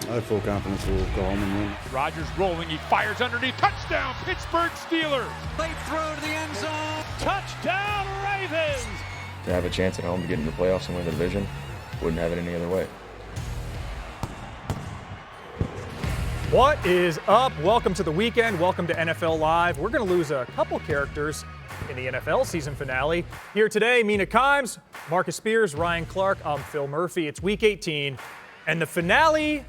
I have full confidence we'll go home and win. Rodgers rolling, he fires underneath, touchdown, Pittsburgh Steelers. They throw to the end zone, Touchdown, Ravens. To have a chance at home to get into the playoffs and win the division, wouldn't have it any other way. What is up? Welcome to the weekend. Welcome to NFL Live. We're going to lose a couple characters in the NFL season finale. Here today, Mina Kimes, Marcus Spears, Ryan Clark. I'm Phil Murphy. It's Week 18, and the finale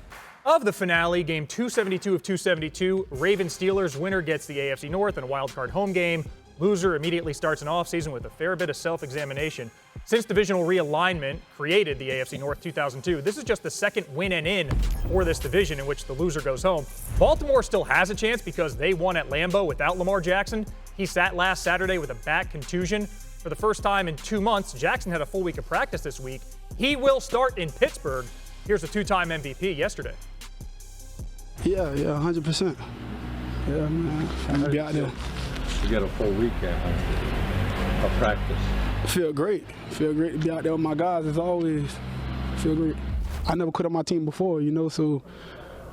of the finale, game 272 of 272. Ravens Steelers. Winner gets the AFC North and a wild card home game. Loser immediately starts an offseason with a fair bit of self-examination. Since divisional realignment created the AFC North 2002, this is just the second win and in for this division in which the loser goes home. Baltimore still has a chance because they won at Lambeau without Lamar Jackson. He sat last Saturday with a back contusion. For the first time in 2 months, Jackson had a full week of practice this week. He will start in Pittsburgh. Here's a two-time MVP yesterday. Yeah, 100%. Yeah, man. I'm gonna be out there. You get a full weekend of practice. Feel great to be out there with my guys as always. Feel great. I never quit on my team before, so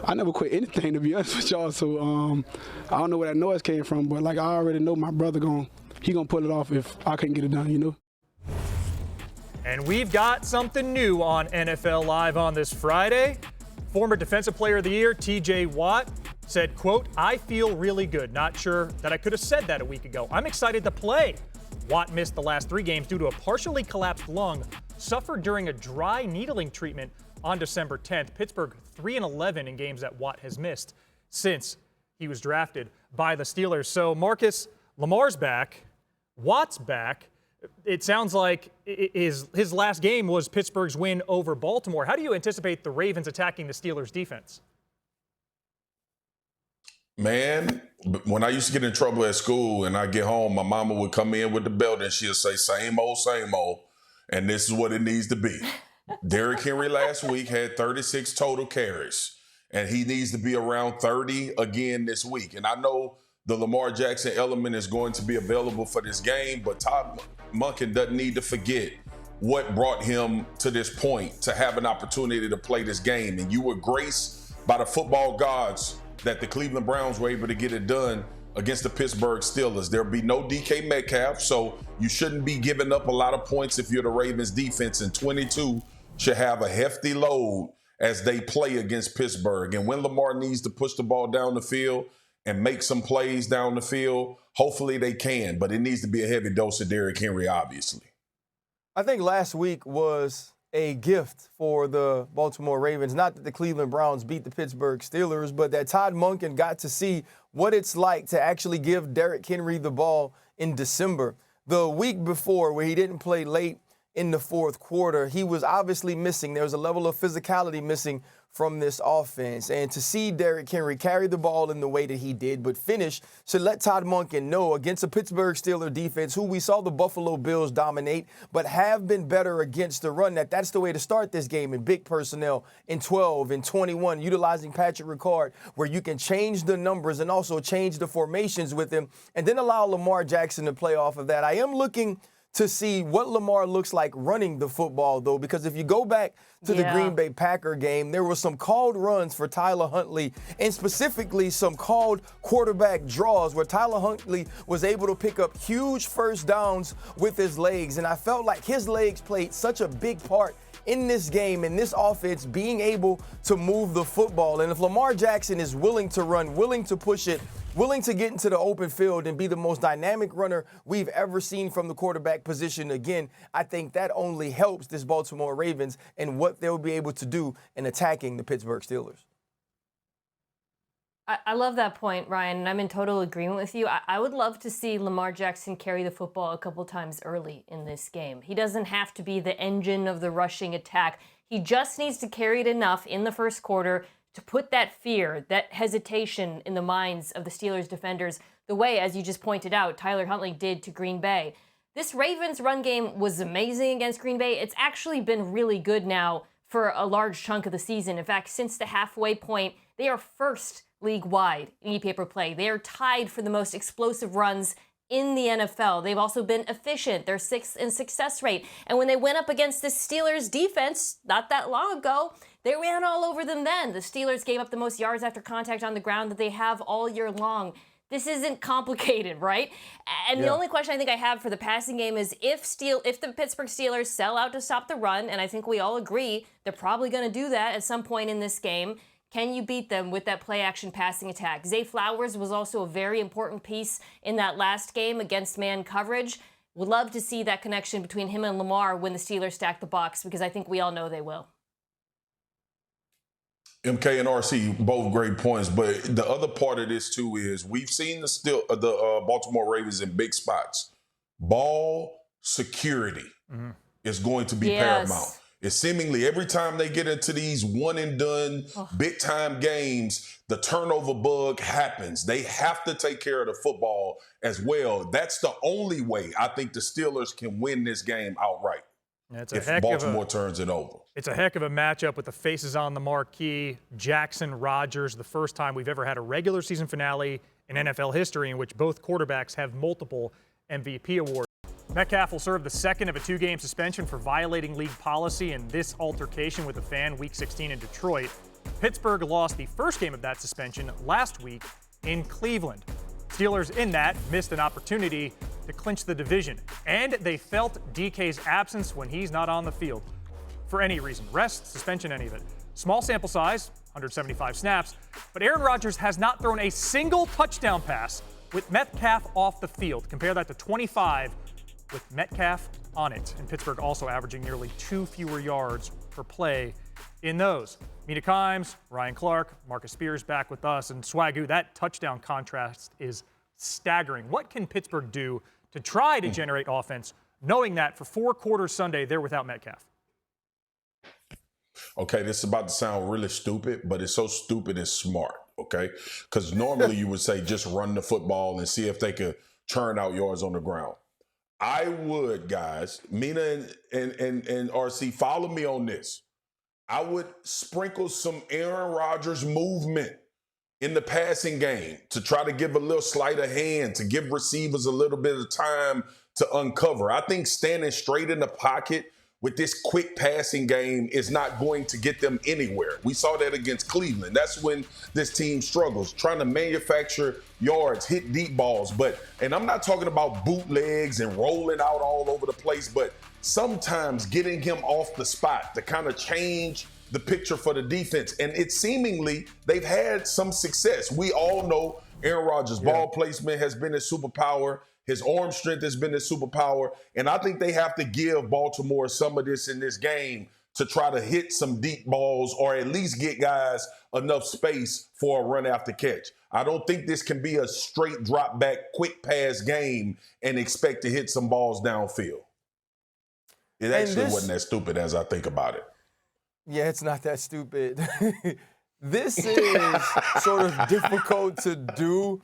I never quit anything, to be honest with y'all. So I don't know where that noise came from, but like I already know my brother he gonna pull it off if I can't get it done, And we've got something new on NFL Live on this Friday. Former Defensive Player of the Year, TJ Watt, said, quote, "I feel really good. Not sure that I could have said that a week ago. I'm excited to play." Watt missed the last 3 games due to a partially collapsed lung suffered during a dry needling treatment on December 10th. Pittsburgh 3-11 in games that Watt has missed since he was drafted by the Steelers. So, Marcus, Lamar's back. Watt's back. It sounds like his last game was Pittsburgh's win over Baltimore. How do you anticipate the Ravens attacking the Steelers' defense? Man, when I used to get in trouble at school and I get home, my mama would come in with the belt and she'll say, same old, and this is what it needs to be. Derrick Henry last week had 36 total carries, and he needs to be around 30 again this week. And I know the Lamar Jackson element is going to be available for this game, but Todd Monken doesn't need to forget what brought him to this point to have an opportunity to play this game. And you were graced by the football gods that the Cleveland Browns were able to get it done against the Pittsburgh Steelers. There'll be no DK Metcalf, so you shouldn't be giving up a lot of points if you're the Ravens defense, and 22 should have a hefty load as they play against Pittsburgh. And when Lamar needs to push the ball down the field and make some plays down the field, hopefully they can, but it needs to be a heavy dose of Derrick Henry, obviously. I think last week was a gift for the Baltimore Ravens. Not that the Cleveland Browns beat the Pittsburgh Steelers, but that Todd Monken got to see what it's like to actually give Derrick Henry the ball in December. The week before, where he didn't play late in the fourth quarter, he was obviously missing. There was a level of physicality missing from this offense. And to see Derrick Henry carry the ball in the way that he did, but finish, should let Todd Monken know against a Pittsburgh Steelers defense, who we saw the Buffalo Bills dominate, but have been better against the run, that's the way to start this game in big personnel, in 12, in 21, utilizing Patrick Ricard, where you can change the numbers and also change the formations with him, and then allow Lamar Jackson to play off of that. I am looking to see what Lamar looks like running the football, though, because if you go back to the Green Bay Packer game, there were some called runs for Tyler Huntley, and specifically some called quarterback draws where Tyler Huntley was able to pick up huge first downs with his legs, and I felt like his legs played such a big part in this game, in this offense, being able to move the football. And if Lamar Jackson is willing to run, willing to push it, willing to get into the open field and be the most dynamic runner we've ever seen from the quarterback position again, I think that only helps this Baltimore Ravens and what they'll be able to do in attacking the Pittsburgh Steelers. I love that point, Ryan, and I'm in total agreement with you. I would love to see Lamar Jackson carry the football a couple times early in this game. He doesn't have to be the engine of the rushing attack. He just needs to carry it enough in the first quarter to put that fear, that hesitation in the minds of the Steelers defenders, the way, as you just pointed out, Tyler Huntley did to Green Bay. This Ravens run game was amazing against Green Bay. It's actually been really good now for a large chunk of the season. In fact, since the halfway point, they are first league-wide in EPA per play. They are tied for the most explosive runs in the NFL. They've also been efficient. They're 6th in success rate. And when they went up against the Steelers defense not that long ago, they ran all over them then. The Steelers gave up the most yards after contact on the ground that they have all year long. This isn't complicated, right? And the only question I think I have for the passing game is if the Pittsburgh Steelers sell out to stop the run, and I think we all agree they're probably going to do that at some point in this game, can you beat them with that play-action passing attack? Zay Flowers was also a very important piece in that last game against man coverage. Would love to see that connection between him and Lamar when the Steelers stack the box, because I think we all know they will. MK and RC, both great points. But the other part of this, too, is we've seen the Baltimore Ravens in big spots. Ball security is going to be paramount. It's seemingly every time they get into these one-and-done, big-time games, the turnover bug happens. They have to take care of the football as well. That's the only way I think the Steelers can win this game outright. If Baltimore turns it over. It's a heck of a matchup with the faces on the marquee. Jackson, Rodgers, the first time we've ever had a regular season finale in NFL history in which both quarterbacks have multiple MVP awards. Metcalf will serve the second of a 2-game suspension for violating league policy in this altercation with a fan Week 16 in Detroit. Pittsburgh lost the first game of that suspension last week in Cleveland. Steelers in that missed an opportunity to clinch the division, and they felt DK's absence when he's not on the field for any reason. Rest, suspension, any of it. Small sample size, 175 snaps, but Aaron Rodgers has not thrown a single touchdown pass with Metcalf off the field. Compare that to 25 with Metcalf on it, and Pittsburgh also averaging nearly 2 fewer yards per play in those. Mina Kimes, Ryan Clark, Marcus Spears back with us, and Swagu, that touchdown contrast is staggering. What can Pittsburgh do to try to generate offense, knowing that for 4 quarters Sunday they're without Metcalf? Okay, this is about to sound really stupid, but it's so stupid it's smart, okay? Because normally you would say just run the football and see if they could churn out yards on the ground. I would, guys, Mina and RC, follow me on this. I would sprinkle some Aaron Rodgers movement in the passing game to try to give a little sleight of hand, to give receivers a little bit of time to uncover. I think standing straight in the pocket with this quick passing game is not going to get them anywhere. We saw that against Cleveland. That's when this team struggles, trying to manufacture yards, hit deep balls. And I'm not talking about bootlegs and rolling out all over the place, but sometimes getting him off the spot to kind of change the picture for the defense. And it's seemingly they've had some success. We all know Aaron Rodgers' ball placement has been his superpower. His arm strength has been his superpower. And I think they have to give Baltimore some of this in this game to try to hit some deep balls or at least get guys enough space for a run after catch. I don't think this can be a straight drop back, quick pass game and expect to hit some balls downfield. It actually wasn't that stupid as I think about it. Yeah, it's not that stupid. This is sort of difficult to do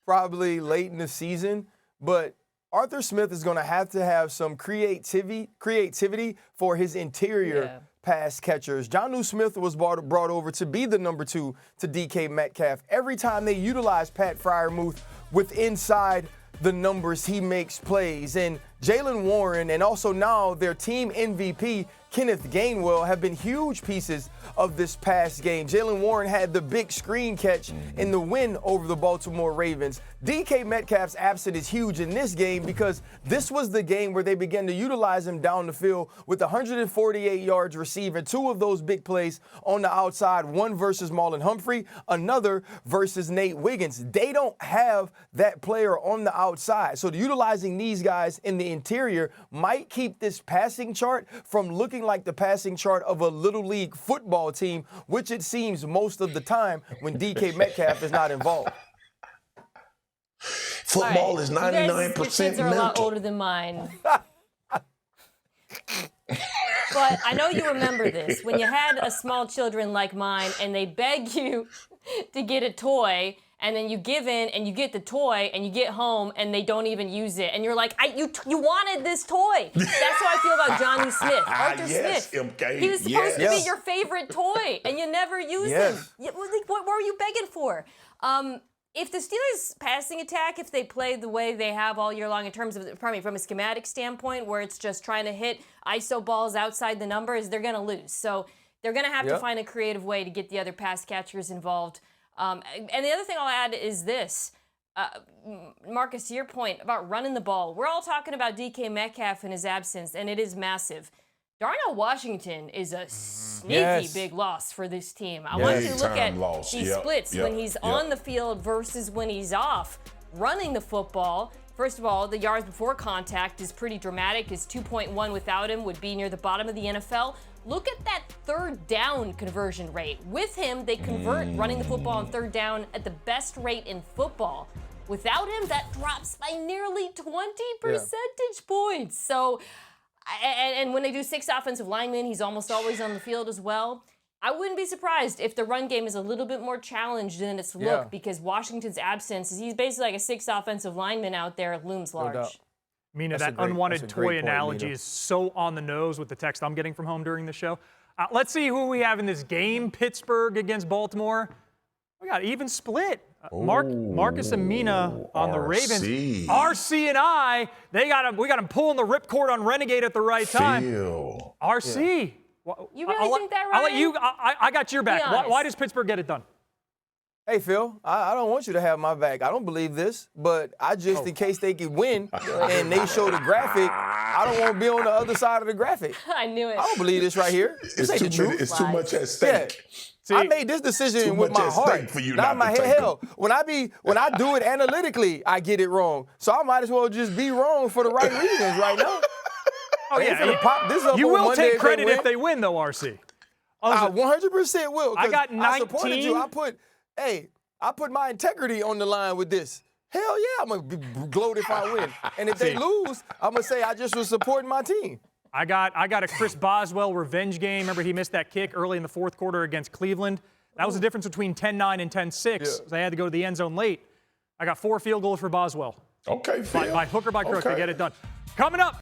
probably late in the season, but Arthur Smith is going to have some creativity for his interior pass catchers. Jonnu Smith was brought over to be the number 2 to DK Metcalf. Every time they utilize Pat Freiermuth with inside the numbers, he makes plays. And Jaylen Warren and also now their team MVP, Kenneth Gainwell, have been huge pieces of this past game. Jaylen Warren had the big screen catch in the win over the Baltimore Ravens. DK Metcalf's absence is huge in this game because this was the game where they began to utilize him down the field with 148 yards receiving, 2 of those big plays on the outside, one versus Marlon Humphrey, another versus Nate Wiggins. They don't have that player on the outside. So utilizing these guys in the interior might keep this passing chart from looking like the passing chart of a little league football team, which it seems most of the time when DK Metcalf is not involved. Football is 99% your kids are a lot older than mine. But I know you remember this. When you had a small children like mine and they beg you to get a toy, and then you give in and you get the toy and you get home and they don't even use it. And you're like, you wanted this toy. That's how I feel about Jonnu Smith. Arthur Smith. MK. He was supposed to be your favorite toy and you never used him. What were you begging for? if the Steelers' passing attack, if they play the way they have all year long in terms of, from a schematic standpoint, where it's just trying to hit ISO balls outside the numbers, they're going to lose. So they're going to have to find a creative way to get the other pass catchers involved. And the other thing I'll add is this. Marcus, to your point about running the ball, we're all talking about DK Metcalf in his absence, and it is massive. Darnell Washington is a sneaky big loss for this team. I want you to look at these splits when he's on the field versus when he's off. Running the football, first of all, the yards before contact is pretty dramatic. His 2.1 without him would be near the bottom of the NFL. Look at that third down conversion rate. With him, they convert running the football on third down at the best rate in football. Without him, that drops by nearly 20 percentage points. So, and when they do 6 offensive linemen, he's almost always on the field as well. I wouldn't be surprised if the run game is a little bit more challenged than its look because Washington's absence, he's basically like a 6 offensive lineman out there, looms large. No doubt. Mina, that unwanted toy analogy is so on the nose with the text I'm getting from home during the show. Let's see who we have in this game. Pittsburgh against Baltimore. We got even split. Marcus and Mina on the Ravens. RC and I, we got him pulling the ripcord on Renegade at the right time. RC. You really think that, Ryan? I'll let you. I got your back. Why does Pittsburgh get it done? Hey, Phil, I don't want you to have my back. I don't believe this, but I just, in case they could win and they show the graphic, I don't want to be on the other side of the graphic. I knew it. I don't believe this right here. It's too much at stake. See, I made this decision with my heart, not my head. Hell, when I do it analytically, I get it wrong. So I might as well just be wrong for the right reasons right now. Oh, yeah. You will take credit if they win, though, RC. I 100% will. I got 19. I supported you. I put my integrity on the line with this. Hell yeah, I'm going to be gloated if I win. And if they lose, I'm going to say I just was supporting my team. I got a Chris Boswell revenge game. Remember, he missed that kick early in the fourth quarter against Cleveland. That was the difference between 10-9 and 10-6. They had to go to the end zone late. I got 4 field goals for Boswell. Okay, Phil. By hook or by crook, they get it done. Coming up.